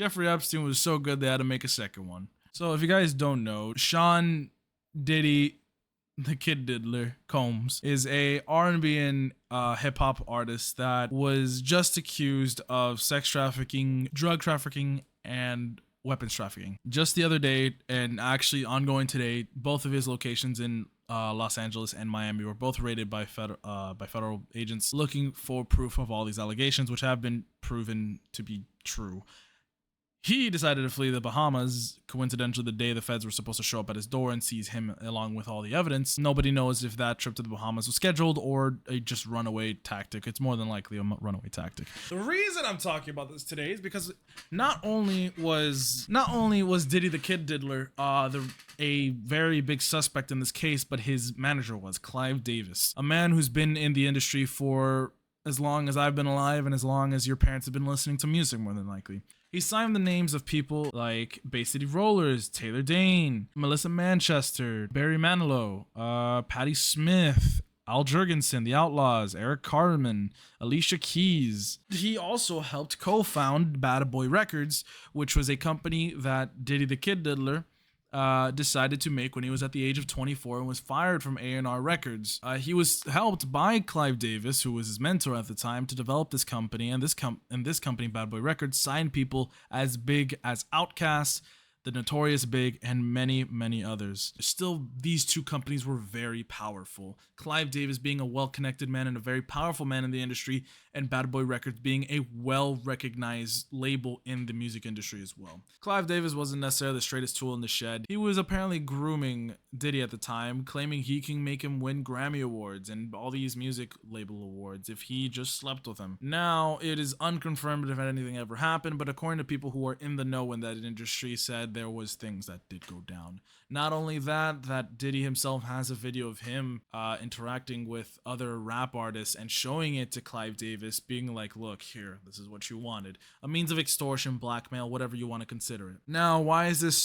Jeffrey Epstein was so good they had to make a second one. So if you guys don't know, Sean Diddy, the Kid Diddler Combs, is a R&B and hip hop artist that was just accused of sex trafficking, drug trafficking, and weapons trafficking. Just the other day, and actually ongoing today, both of his locations in Los Angeles and Miami were both raided by federal agents looking for proof of all these allegations, which have been proven to be true. He decided to flee the Bahamas, coincidentally the day the feds were supposed to show up at his door and seize him along with all the evidence. Nobody knows if that trip to the Bahamas was scheduled or a just runaway tactic. It's more than likely a runaway tactic. The reason I'm talking about this today is because not only was Diddy the Kid Diddler a very big suspect in this case, but his manager was Clive Davis, a man who's been in the industry for as long as I've been alive and as long as your parents have been listening to music, more than likely. He signed the names of people like Bay City Rollers, Taylor Dane, Melissa Manchester, Barry Manilow, Patti Smith, Al Jurgensen, The Outlaws, Eric Cartman, Alicia Keys. He also helped co-found Bad Boy Records, which was a company that Diddy the Kid Diddler decided to make when he was at the age of 24 and was fired from A&R Records. He was helped by Clive Davis, who was his mentor at the time, to develop this company, and this company, Bad Boy Records, signed people as big as Outkast, the Notorious Big, and many, many others. Still, these two companies were very powerful. Clive Davis being a well-connected man and a very powerful man in the industry, and Bad Boy Records being a well-recognized label in the music industry as well. Clive Davis wasn't necessarily the straightest tool in the shed. He was apparently grooming Diddy at the time, claiming he can make him win Grammy Awards and all these music label awards if he just slept with him. Now, it is unconfirmed if anything ever happened, but according to people who are in the know in that industry, said there was things that did go down. Not only that Diddy himself has a video of him interacting with other rap artists and showing it to Clive Davis, being like, look, here, this is what you wanted. A means of extortion, blackmail, whatever you want to consider it. Now, why is this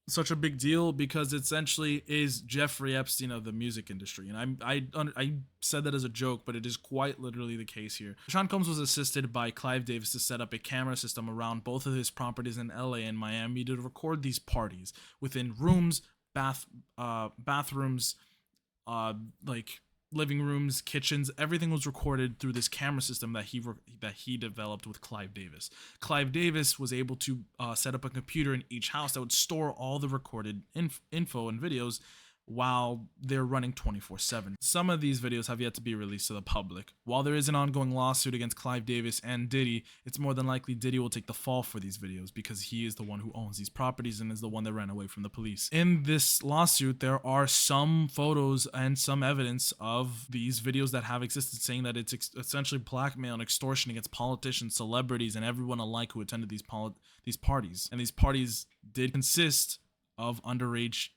such a big deal? Because it essentially is Jeffrey Epstein of the music industry, and I said that as a joke, but it is quite literally the case here. Sean Combs was assisted by Clive Davis to set up a camera system around both of his properties in LA and Miami to record these parties within rooms, bathrooms, like living rooms, kitchens. Everything was recorded through this camera system that he developed with Clive Davis. Clive Davis was able to set up a computer in each house that would store all the recorded info and videos while they're running 24/7. Some of these videos have yet to be released to the public. While there is an ongoing lawsuit against Clive Davis and Diddy, it's more than likely Diddy will take the fall for these videos because he is the one who owns these properties and is the one that ran away from the police. In this lawsuit, there are some photos and some evidence of these videos that have existed, saying that it's essentially blackmail and extortion against politicians, celebrities, and everyone alike who attended these parties. And these parties did consist of underage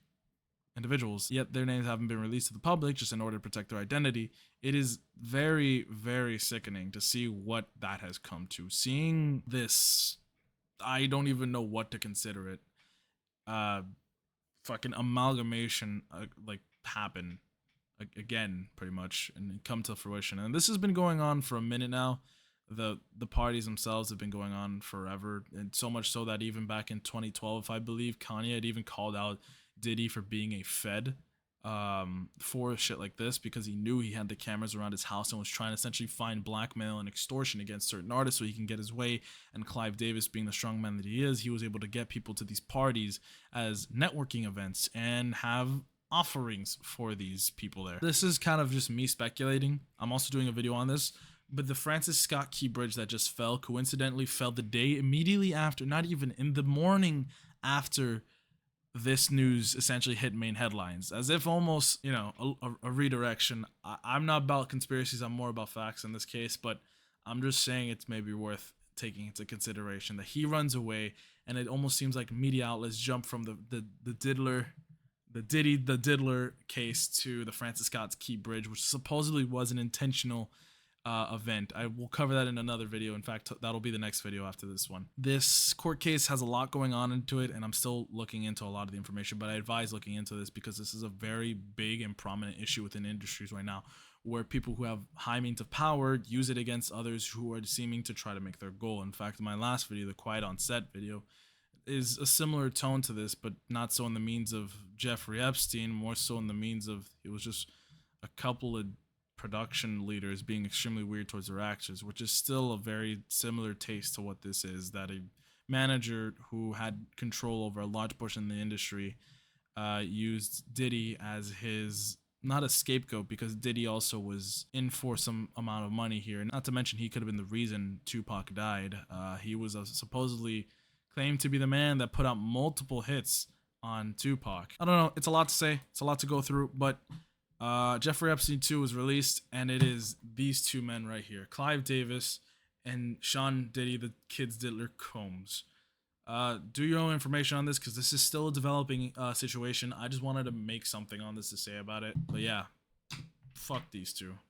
individuals, yet their names haven't been released to the public just in order to protect their identity. It is very, very sickening to see what that has come to. Seeing this, I don't even know what to consider it. Fucking amalgamation like happen again, pretty much, and come to fruition. And this has been going on for a minute now. The parties themselves have been going on forever, and so much so that even back in 2012, I believe, Kanye had even called out Diddy for being a Fed for shit like this, because he knew he had the cameras around his house and was trying to essentially find blackmail and extortion against certain artists so he can get his way. And Clive Davis, being the strong man that he is, he was able to get people to these parties as networking events and have offerings for these people there. This is kind of just me speculating. I'm also doing a video on this, but the Francis Scott Key Bridge that just fell coincidentally fell the day immediately after, not even in the morning after this news essentially hit main headlines, as if almost, you know, a redirection. I'm not about conspiracies, I'm more about facts in this case, but I'm just saying it's maybe worth taking into consideration that he runs away, and it almost seems like media outlets jump from the Diddler case to the Francis Scott Key Bridge, which supposedly was an intentional event. I will cover that in another video. In fact, that'll be the next video after this one. This court case has a lot going on into it, and I'm still looking into a lot of the information, but I advise looking into this because this is a very big and prominent issue within industries right now, where people who have high means of power use it against others who are seeming to try to make their goal. In fact, in my last video, the Quiet on Set video, is a similar tone to this, but not so in the means of Jeffrey Epstein, more so in the means of it was just a couple of production leaders being extremely weird towards their actors, which is still a very similar taste to what this is, that a manager who had control over a large portion of the industry used Diddy as his, not a scapegoat, because Diddy also was in for some amount of money here. Not to mention he could have been the reason Tupac died. He was supposedly claimed to be the man that put out multiple hits on Tupac. I don't know, it's a lot to say, it's a lot to go through, but Jeffrey Epstein 2 was released, and it is these two men right here, Clive Davis and Sean Diddy, the kid's Diddler Combs. Do your own information on this, because this is still a developing situation. I just wanted to make something on this to say about it. But yeah, fuck these two.